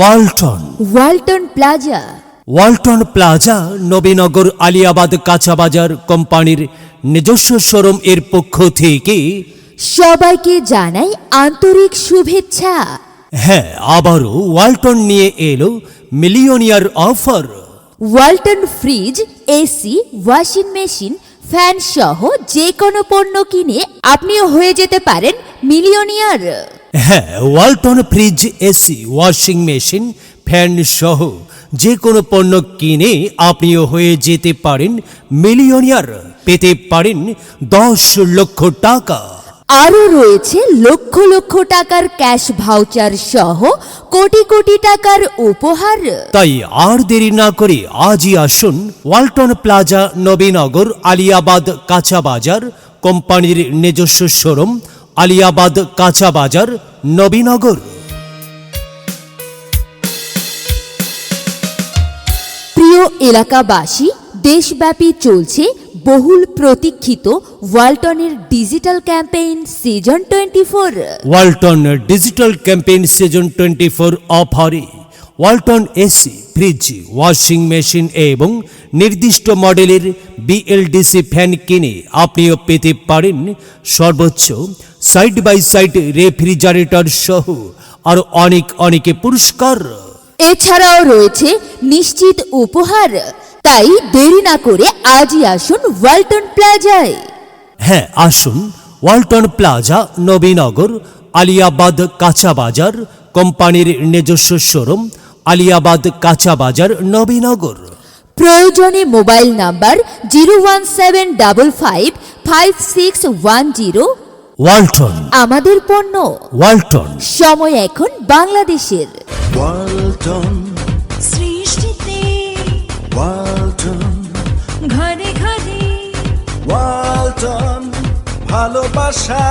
Walton plaza. Walton plaza Nabinagar Aliabad কাঁচাবাজার কোম্পানির নিজস্ব showroom এর পক্ষ থেকে সবাইকে জানাই আন্তরিক শুভেচ্ছা। হ্যাঁ, আবারও ওয়ালটন নিয়ে এলো millionaire offer. Walton fridge, AC, washing machine, fan সহ যে কোনো পণ্য কিনে আপনিও হয়ে যেতে পারেন মিলিয়নিয়ার। হ্যাঁ, Walton fridge, AC, washing machine, fan সহ যে কোনো পণ্য কিনে আপনিও হয়ে যেতে পারেন মিলিয়নিয়ার। পেতে পারেন 10 লক্ষ টাকা। আরও রয়েছে লক্ষ লক্ষ টাকার ক্যাশ ভাউচার সহ কোটি কোটি টাকার উপহার। তাই আর দেরি না করে আজই আসুন ওয়ালটন প্লাজা, নবীনগর আলিয়াবাদ কাঁচাবাজার কোম্পানির নিজস্ব শোরুম, আলিয়াবাদ কাঁচাবাজার, নবীনগর। প্রিয় এলাকাবাসী, দেশব্যাপী চলছে বহুল প্রতীক্ষিত ওয়ালটনের digital campaign season 24। Walton digital campaign season 24 অফারে Walton AC, fridge, washing machine এবং নির্দিষ্ট মডেলের বিএলডিসি ফ্যান কিনে আপনিও পেতে পারেন সর্বোচ্চ সাইড বাই সাইড রেফ্রিজারেটর সহ আরও অনেক পুরস্কার। এছাড়াও রয়েছে নিশ্চিত উপহার। তাই দেরি না করে আজই আসুন ওয়ালটন প্লাজায়। হ্যাঁ, আসুন ওয়ালটন প্লাজা, নবীনগর আলিয়াবাদ কাঁচাবাজার কোম্পানির নিজস্ব শোরুম, আলিয়াবাদ কাঁচাবাজার, নবীনগর। প্রয়োজনে মোবাইল নাম্বার 017555610। ওয়ালটন, আমাদের পণ্য ওয়ালটন। সময় এখন বাংলাদেশের। ওয়ালটন সৃষ্টিতে, ওয়ালটন ঘরে ঘরে, ওয়ালটন ভালোবাসা।